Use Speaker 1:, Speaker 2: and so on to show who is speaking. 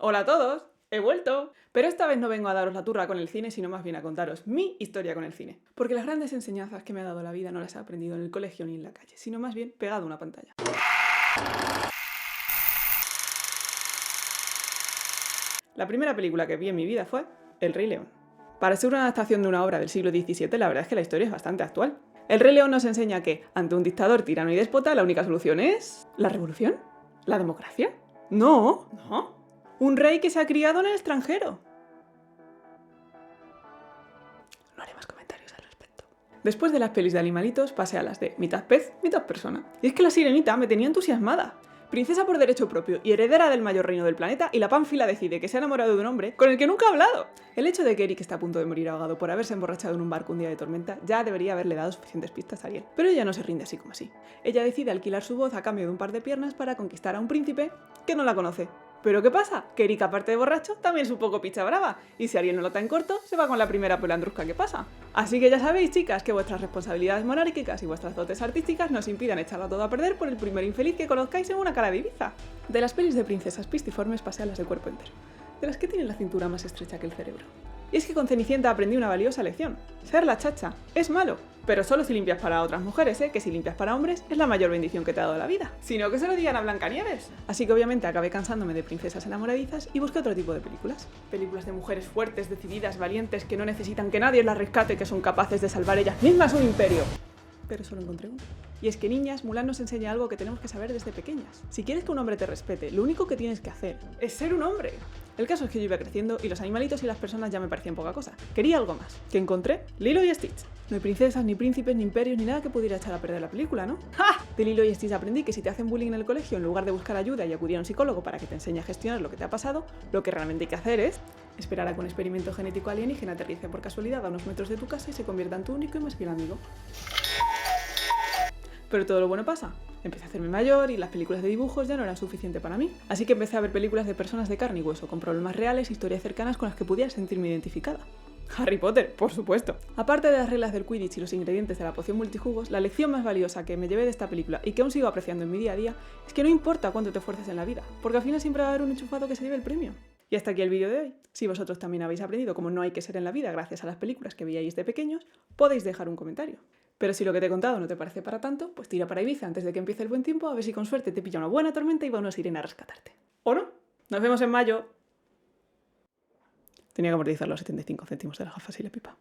Speaker 1: Hola a todos, he vuelto. Pero esta vez no vengo a daros la turra con el cine, sino más bien a contaros mi historia con el cine. Porque las grandes enseñanzas que me ha dado la vida no las he aprendido en el colegio ni en la calle, sino más bien pegado a una pantalla. La primera película que vi en mi vida fue El Rey León. Para ser una adaptación de una obra del siglo XVII, la verdad es que la historia es bastante actual. El Rey León nos enseña que, ante un dictador, tirano y déspota, la única solución es... ¿la revolución? ¿La democracia? No. Un rey que se ha criado en el extranjero. No haré más comentarios al respecto. Después de las pelis de animalitos, pasé a las de mitad pez, mitad persona. Y es que la sirenita me tenía entusiasmada. Princesa por derecho propio y heredera del mayor reino del planeta, y la pánfila decide que se ha enamorado de un hombre con el que nunca ha hablado. El hecho de que Eric está a punto de morir ahogado por haberse emborrachado en un barco un día de tormenta ya debería haberle dado suficientes pistas a Ariel. Pero ella no se rinde así como así. Ella decide alquilar su voz a cambio de un par de piernas para conquistar a un príncipe que no la conoce. ¿Pero qué pasa? Que Eric, aparte de borracho, también es un poco picha brava. Y si Ariel no lo está en corto, se va con la primera pelandrusca que pasa. Así que ya sabéis, chicas, que vuestras responsabilidades monárquicas y vuestras dotes artísticas nos impidan echarlo todo a perder por el primer infeliz que conozcáis en una cara de Ibiza. De las pelis de princesas pistiformes pasé a las de cuerpo entero. De las que tienen la cintura más estrecha que el cerebro. Y es que con Cenicienta aprendí una valiosa lección. Ser la chacha es malo, pero solo si limpias para otras mujeres, que si limpias para hombres es la mayor bendición que te ha dado la vida. Sino que se lo digan a Blancanieves. Así que obviamente acabé cansándome de princesas enamoradizas y busqué otro tipo de películas. Películas de mujeres fuertes, decididas, valientes, que no necesitan que nadie las rescate, que son capaces de salvar ellas mismas un imperio. Pero solo encontré uno. Y es que, niñas, Mulan nos enseña algo que tenemos que saber desde pequeñas. Si quieres que un hombre te respete, lo único que tienes que hacer es ser un hombre. El caso es que yo iba creciendo y los animalitos y las personas ya me parecían poca cosa. Quería algo más. ¿Qué encontré? Lilo y Stitch. No hay princesas, ni príncipes, ni imperios, ni nada que pudiera echar a perder la película, ¿no? ¡Ja! De Lilo y Stitch aprendí que si te hacen bullying en el colegio, en lugar de buscar ayuda y acudir a un psicólogo para que te enseñe a gestionar lo que te ha pasado, lo que realmente hay que hacer es esperar a que un experimento genético alienígena aterrice por casualidad a unos metros de tu casa y se convierta en tu único y más fiel amigo. Pero todo lo bueno pasa. Empecé a hacerme mayor y las películas de dibujos ya no eran suficiente para mí. Así que empecé a ver películas de personas de carne y hueso, con problemas reales, historias cercanas con las que pudiera sentirme identificada. Harry Potter, por supuesto. Aparte de las reglas del Quidditch y los ingredientes de la poción multijugos, la lección más valiosa que me llevé de esta película y que aún sigo apreciando en mi día a día es que no importa cuánto te esfuerces en la vida, porque al final siempre va a haber un enchufado que se lleve el premio. Y hasta aquí el vídeo de hoy. Si vosotros también habéis aprendido cómo no hay que ser en la vida gracias a las películas que veíais de pequeños, podéis dejar un comentario. Pero si lo que te he contado no te parece para tanto, pues tira para Ibiza antes de que empiece el buen tiempo, a ver si con suerte te pilla una buena tormenta y va una sirena a rescatarte. ¿O no? Nos vemos en mayo. Tenía que amortizar los 75 céntimos de las gafas y la pipa.